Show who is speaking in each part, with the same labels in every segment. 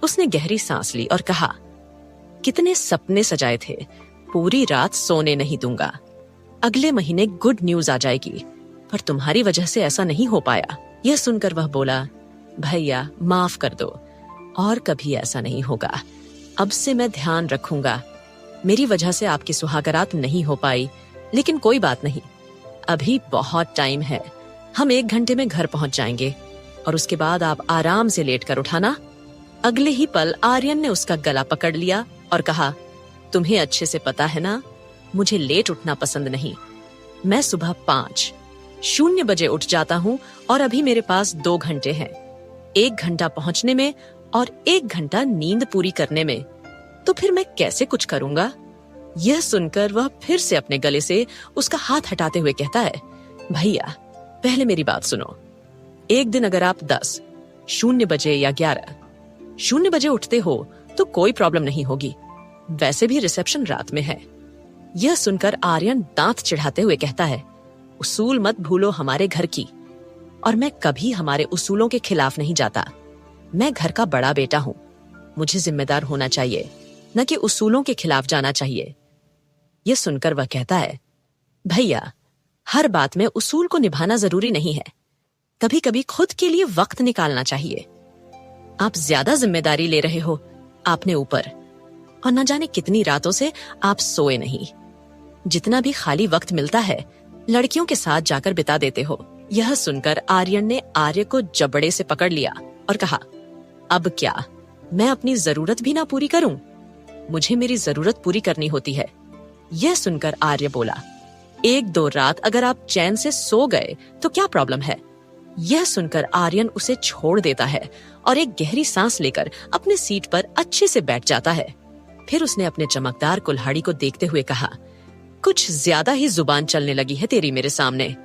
Speaker 1: उसने गहरी सांस ली और कहा, कितने सपने सजाए थे, पूरी रात सोने नहीं दूंगा। अगले महीने गुड न्यूज आ जाएगी, पर तुम्हारी वजह से ऐसा नहीं हो पाया। यह सुनकर वह बोला, भैया माफ कर दो, और कभी ऐसा नहीं होगा। अब से मैं ध्यान रखूंगा। मेरी वजह से आपकी सुहागरात नहीं हो पाई, लेकिन कोई बात नहीं, अभी बहुत टाइम है। हम 1 घंटे में घर पहुंच जाएंगे और उसके बाद आप आराम से लेट कर उठाना। अगले ही पल आर्यन ने उसका गला पकड़ लिया और कहा, तुम्हें अच्छे से पता है ना, मुझे लेट उठना पसंद नहीं। मैं सुबह 5:00 बजे उठ जाता हूँ और अभी मेरे पास 2 घंटे हैं, 1 घंटा पहुंचने में और 1 घंटा नींद पूरी करने में। तो फिर मैं कैसे कुछ करूंगा? यह सुनकर वह फिर से अपने गले से उसका हाथ हटाते हुए कहता है, भैया पहले मेरी बात सुनो। एक दिन अगर आप 10:00 बजे या 11:00 बजे उठते हो तो कोई प्रॉब्लम नहीं होगी, वैसे भी रिसेप्शन रात में है। यह सुनकर आर्यन दांत चिढ़ाते हुए कहता है, उसूल मत भूलो हमारे घर की, और मैं कभी हमारे उसूलों के खिलाफ नहीं जाता। मैं घर का बड़ा बेटा हूं, मुझे जिम्मेदार होना चाहिए, न कि उसूलों के खिलाफ जाना चाहिए। यह सुनकर वह कहता है, भैया हर बात में उसूल को निभाना जरूरी नहीं है, कभी कभी खुद के लिए वक्त निकालना चाहिए। आप ज्यादा जिम्मेदारी ले रहे हो आपने ऊपर, और न जाने कितनी रातों से आप सोए नहीं। जितना भी खाली वक्त मिलता है लड़कियों के साथ जाकर बिता देते हो। यह सुनकर आर्यन ने आर्य को जबड़े से पकड़ लिया और कहा, अब क्या मैं अपनी जरूरत भी ना पूरी करूं? मुझे मेरी जरूरत पूरी करनी होती है। यह सुनकर आर्य बोला, 1-2 रात अगर आप चैन से सो गए तो क्या प्रॉब्लम है? यह सुनकर आर्यन उसे छोड़ देता है और एक गहरी सांस लेकर अपने सीट पर अच्छे से बैठ जाता है। फिर उसने अपने चमकदार कुल्हाड़ी को देखते हुए कहा, कुछ ज्यादा ही जुबान चलने लगी है तेरी मेरे सामने।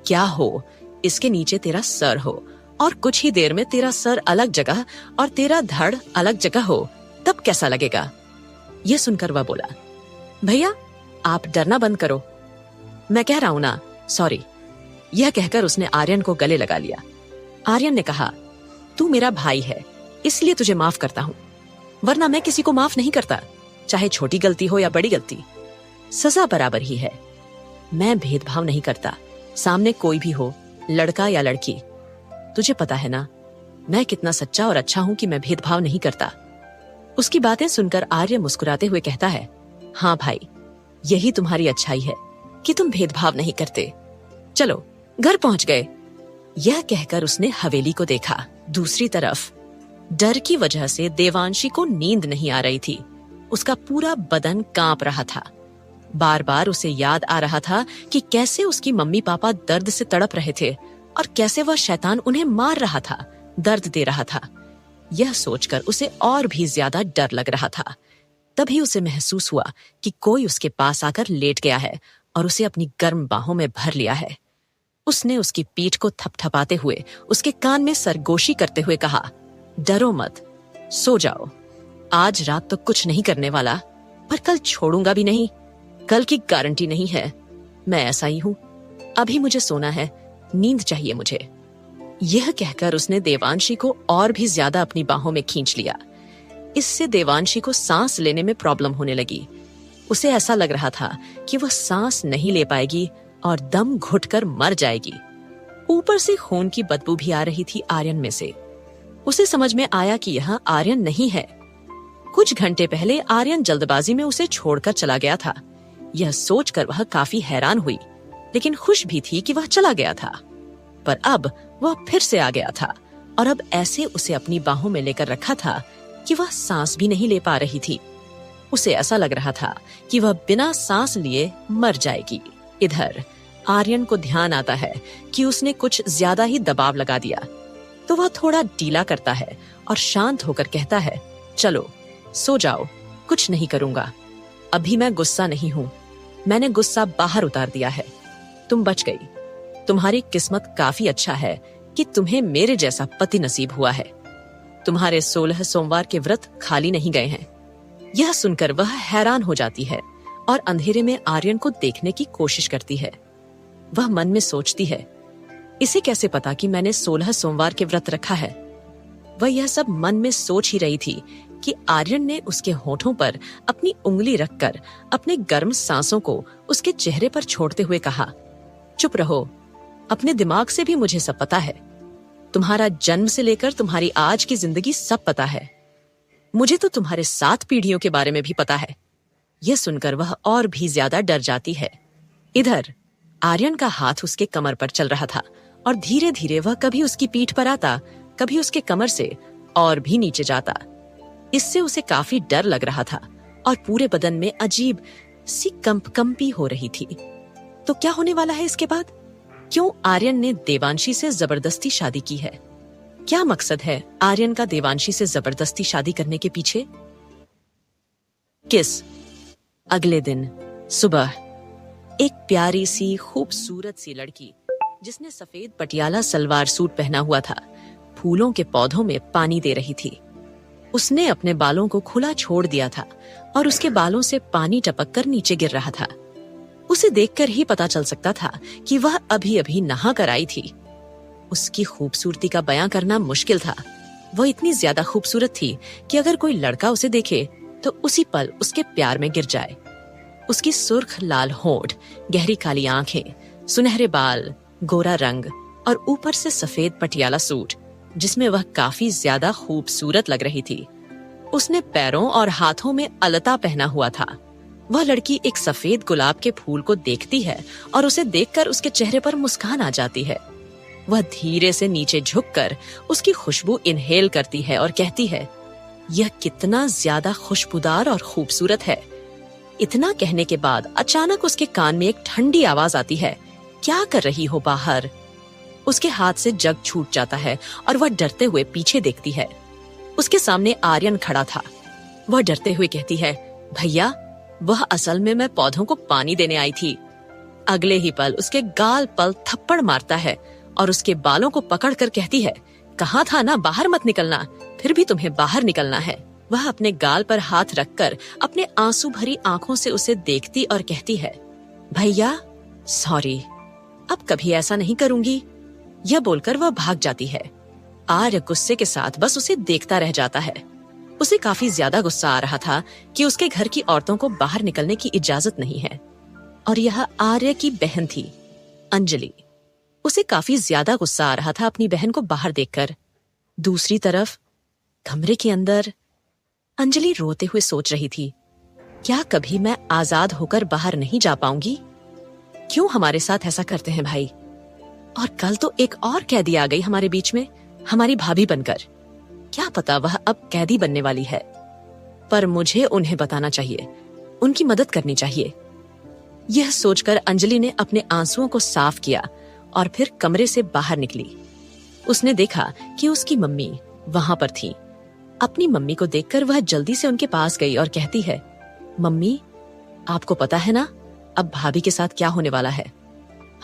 Speaker 1: क्या हो, इसके नीचे तेरा सर हो और कुछ ही देर में तेरा सर अलग जगह और तेरा धड़ अलग जगह हो, तब कैसा लगेगा? यह सुनकर वह बोला, भैया आप डरना बंद करो, मैं कह रहा हूं ना, सॉरी। यह कहकर उसने आर्यन को गले लगा लिया। आर्यन ने कहा, तू मेरा भाई है इसलिए तुझे माफ करता हूं, वरना मैं किसी को माफ नहीं करता, चाहे छोटी गलती हो या बड़ी गलती, सजा बराबर ही है। मैं भेदभाव नहीं करता, सामने कोई भी हो, लड़का या लड़की। तुझे पता है ना मैं कितना सच्चा और अच्छा हूं कि मैं भेदभाव नहीं करता। उसकी बातें सुनकर आर्य मुस्कुराते हुए कहता है, हाँ भाई, यही तुम्हारी अच्छाई है कि तुम भेदभाव नहीं करते। चलो घर पहुंच गए। यह कहकर उसने हवेली को देखा। दूसरी तरफ डर की वजह से देवांशी को नींद नहीं आ रही थी। उसका पूरा बदन कांप रहा था। बार बार उसे याद आ रहा था कि कैसे उसकी मम्मी पापा दर्द से तड़प रहे थे और कैसे वह शैतान उन्हें मार रहा था, दर्द दे रहा था। यह सोचकर उसे और भी ज्यादा डर लग रहा था। तभी उसे महसूस हुआ कि कोई उसके पास आकर लेट गया है और उसे अपनी गर्म बाहों में भर लिया है। उसने उसकी पीठ को थपथपाते हुए उसके कान में सरगोशी करते हुए कहा, डरो मत, सो जाओ। आज रात तो कुछ नहीं करने वाला, पर कल छोड़ूंगा भी नहीं। कल की गारंटी नहीं है। मैं ऐसा ही हूं। अभी मुझे सोना है, नींद चाहिए मुझे। यह कहकर उसने देवांशी को और भी ज्यादा अपनी बाहों में खींच लिया। इससे देवांशी को सांस लेने में प्रॉब्लम होने लगी। उसे ऐसा लग रहा था कि वह सांस नहीं ले पाएगी और दम घुटकर मर जाएगी। ऊपर से खून की बदबू भी आ रही थी आर्यन में से। उसे समझ में आया कि यह आर्यन नहीं है। कुछ घंटे पहले आर्यन जल्दबाजी में उसे छोड़कर चला गया था। यह सोचकर वह काफी हैरान हुई, लेकिन खुश भी थी कि वह चला गया था। पर अब वह फिर से आ गया था और अब ऐसे उसे अपनी बाहों में लेकर रखा था कि वह सांस भी नहीं ले पा रही थी। उसे ऐसा लग रहा था कि वह बिना सांस लिए मर जाएगी। इधर आर्यन को ध्यान आता है कि उसने कुछ ज्यादा ही दबाव लगा दिया, तो वह थोड़ा ढीला करता है और शांत होकर कहता है, चलो सो जाओ, कुछ नहीं करूंगा। अभी मैं गुस्सा नहीं हूं, मैंने गुस्सा बाहर उतार दिया है। तुम बच गई। तुम्हारी किस्मत काफी अच्छा है कि तुम्हें मेरे जैसा पति नसीब हुआ है। तुम्हारे 16 सोमवार के व्रत खाली नहीं गए हैं। यह सुनकर वह हैरान हो जाती है और अंधेरे में आर्यन को देखने की कोशिश करती है। वह मन में सोचती है, इसे कैसे पता कि मैंने 16 सोमवार के व्रत रखा है? वह यह सब मन में सोच ही रही थी कि आर्यन ने उसके होठों पर अपनी उंगली रखकर अपने गर्म सांसों को उसके चेहरे पर छोड़ते हुए कहा, चुप रहो, अपने दिमाग से भी मुझे सब पता है। तुम्हारा जन्म से लेकर तुम्हारी आज की जिंदगी सब पता है। मुझे तो तुम्हारे 7 पीढ़ियों के बारे में भी पता है। यह सुनकर वह और भी ज्यादा डर जाती है। इधर आर्यन का हाथ उसके कमर पर चल रहा था और धीरे धीरे वह कभी उसकी पीठ पर आता, कभी उसके कमर से और भी नीचे जाता। इससे उसे काफी डर लग रहा था और पूरे बदन में अजीब सी कंपकंपी हो रही थी। तो क्या होने वाला है इसके बाद? क्यों आर्यन ने देवांशी से जबरदस्ती शादी की है? क्या मकसद है आर्यन का देवांशी से जबरदस्ती शादी करने के पीछे? किस अगले दिन सुबह एक प्यारी सी खूबसूरत सी लड़की जिसने सफेद पटियाला सलवार सूट पहना हुआ था, फूलों के पौधों में पानी दे रही थी। उसने अपने बालों को खुला छोड़ दिया था और उसके बालों से पानी टपक कर नीचे गिर रहा था। उसे देखकर ही पता चल सकता था कि वह अभी अभी नहा कर आई थी। उसकी खूबसूरती का बयां करना मुश्किल था। वह इतनी ज्यादा खूबसूरत थी कि अगर कोई लड़का उसे देखे तो उसी पल उसके प्यार में गिर जाए। उसकी सुर्ख लाल होंठ, गहरी काली आंखें, सुनहरे बाल, गोरा रंग और ऊपर से सफेद पटियाला सूट जिसमें वह काफी ज्यादा खूबसूरत लग रही थी। उसने पैरों और हाथों में अलता पहना हुआ था। वह लड़की एक सफेद गुलाब के फूल को देखती है और उसे देखकर उसके चेहरे पर मुस्कान आ जाती है। वह धीरे से नीचे झुककर उसकी खुशबू इनहेल करती है और कहती है, यह कितना ज्यादा खुशबूदार और खूबसूरत है। इतना कहने के बाद अचानक उसके कान में एक ठंडी आवाज आती है, क्या कर रही हो बाहर? उसके हाथ से जग छूट जाता है और वह डरते हुए पीछे देखती है। उसके सामने आर्यन खड़ा था। वह डरते हुए कहती है, भैया, वह असल में मैं पौधों को पानी देने आई थी। अगले ही पल उसके गाल पर थप्पड़ मारता है और उसके बालों को पकड़कर कहती है, कहा था ना बाहर मत निकलना, फिर भी तुम्हें बाहर निकलना है। वह अपने गाल पर हाथ रखकर अपने आंसू भरी आंखों से उसे देखती और कहती है, भैया सॉरी, अब कभी ऐसा नहीं करूंगी। यह बोलकर वह भाग जाती है। आर्य गुस्से के साथ बस उसे देखता रह जाता है। उसे काफी ज्यादा गुस्सा आ रहा था कि उसके घर की औरतों को बाहर निकलने की इजाजत नहीं है। और यह आर्य की बहन थी, अंजलि। उसे काफी ज्यादा गुस्सा आ रहा था अपनी बहन को बाहर देखकर। दूसरी तरफ कमरे के अंदर अंजलि रोते हुए सोच रही थी, क्या कभी मैं आजाद होकर बाहर नहीं जा पाऊंगी? क्यों हमारे साथ ऐसा करते हैं भाई? और कल तो एक और कैदी आ गई हमारे बीच में, हमारी भाभी बनकर। क्या पता वह अब कैदी बनने वाली है। पर मुझे उन्हें बताना चाहिए, उनकी मदद करनी चाहिए। यह सोचकर अंजलि ने अपने आंसुओं को साफ किया और फिर कमरे से बाहर निकली। उसने देखा कि उसकी मम्मी वहां पर थी। अपनी मम्मी को देखकर वह जल्दी से उनके पास गई और कहती है, मम्मी, आपको पता है ना अब भाभी के साथ क्या होने वाला है?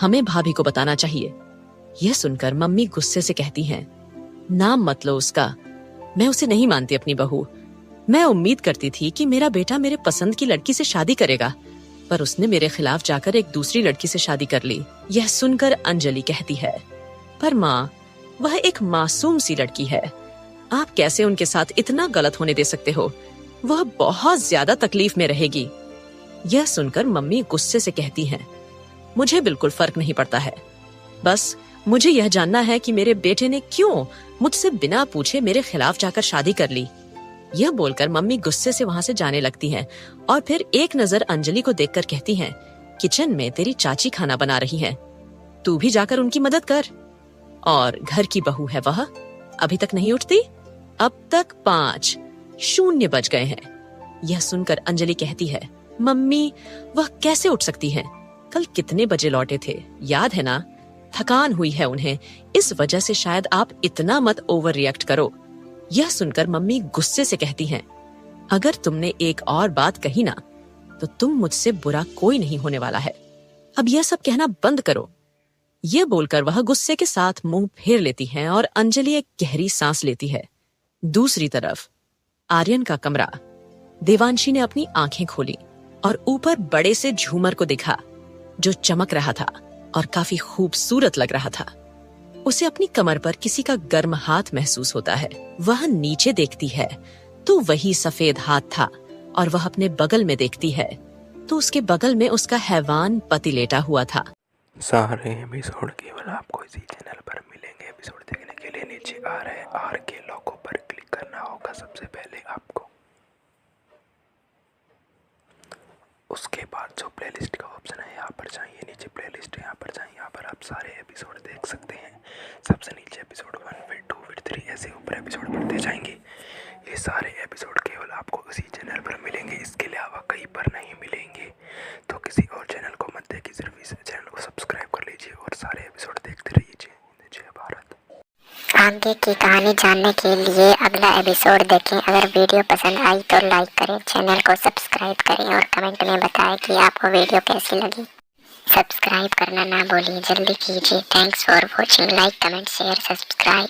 Speaker 1: हमें भाभी को बताना चाहिए। यह सुनकर मम्मी गुस्से से कहती हैं, नाम मत लो उसका, मैं उसे नहीं मानती अपनी बहू। मैं उम्मीद करती थी कि मेरा बेटा मेरे पसंद की लड़की से शादी करेगा, पर उसने मेरे खिलाफ जाकर एक दूसरी लड़की से शादी कर ली। यह सुनकर अंजलि कहती है, पर माँ, वह एक मासूम सी लड़की है। आप कैसे उनके साथ इतना गलत होने दे सकते हो? वह बहुत ज्यादा तकलीफ में रहेगी। यह सुनकर मम्मी गुस्से से कहती हैं, मुझे बिल्कुल फर्क नहीं पड़ता है। बस मुझे यह जानना है कि मेरे बेटे ने क्यों मुझसे बिना पूछे मेरे खिलाफ जाकर शादी कर ली। यह बोलकर मम्मी गुस्से से वहां से जाने लगती हैं और फिर एक नजर अंजलि को देखकर कहती हैं, किचन में तेरी चाची खाना बना रही हैं, तू भी जाकर उनकी मदद कर। और घर की बहू है वह, अभी तक नहीं उठती? अब तक 5:00 बज गए हैं। यह सुनकर अंजलि कहती है, मम्मी, वह कैसे उठ सकती हैं? कल कितने बजे लौटे थे, याद है ना? थकान हुई है उन्हें, इस वजह से शायद आप इतना मत ओवर रिएक्ट करो। यह सुनकर मम्मी गुस्से से कहती हैं, अगर तुमने एक और बात कही ना तो तुम मुझसे बुरा कोई नहीं होने वाला है। अब यह सब कहना बंद करो। यह बोलकर वह गुस्से के साथ मुंह फेर लेती हैं और अंजलि एक गहरी सांस लेती है। दूसरी तरफ आर्यन का कमरा। देवांशी ने अपनी आंखें खोली और ऊपर बड़े से झूमर को देखा जो चमक रहा था और काफी खूबसूरत लग रहा था। उसे अपनी कमर पर किसी का गर्म हाथ महसूस होता है। वह नीचे देखती है तो वही सफेद हाथ था, और वह अपने बगल में देखती है तो उसके बगल में उसका हैवान पति लेटा हुआ था।
Speaker 2: सारे एपिसोड केवल आपको इसी चैनल पर मिलेंगे। एपिसोड देखने के लिए नीचे आ रहे आर के लोगों पर क्लिक करना होगा सबसे पहले आपको। उसके बाद जो प्लेलिस्ट का ऑप्शन है यहाँ पर जाइए, नीचे प्लेलिस्ट है यहाँ पर जाइए, यहाँ पर आप सारे एपिसोड देख सकते हैं। सबसे नीचे एपिसोड 1 फिर 2 फिर 3 ऐसे ऊपर एपिसोड बढ़ते जाएंगे। ये सारे एपिसोड केवल आपको इसी चैनल पर मिलेंगे, इसके अलावा कहीं पर नहीं मिलेंगे। तो किसी और चैनल को मत देखिए, सिर्फ इस चैनल को सब्सक्राइब कर लीजिए और सारे एपिसोड देखते रहिए। जय भारत।
Speaker 3: आगे की कहानी जानने के लिए अगला एपिसोड देखें। अगर वीडियो पसंद आई तो लाइक करें, चैनल को सब्सक्राइब करें और कमेंट में बताएं कि आपको वीडियो कैसी लगी। सब्सक्राइब करना ना भूलिए, जल्दी कीजिए। Thanks for watching. Like, comment, share, subscribe.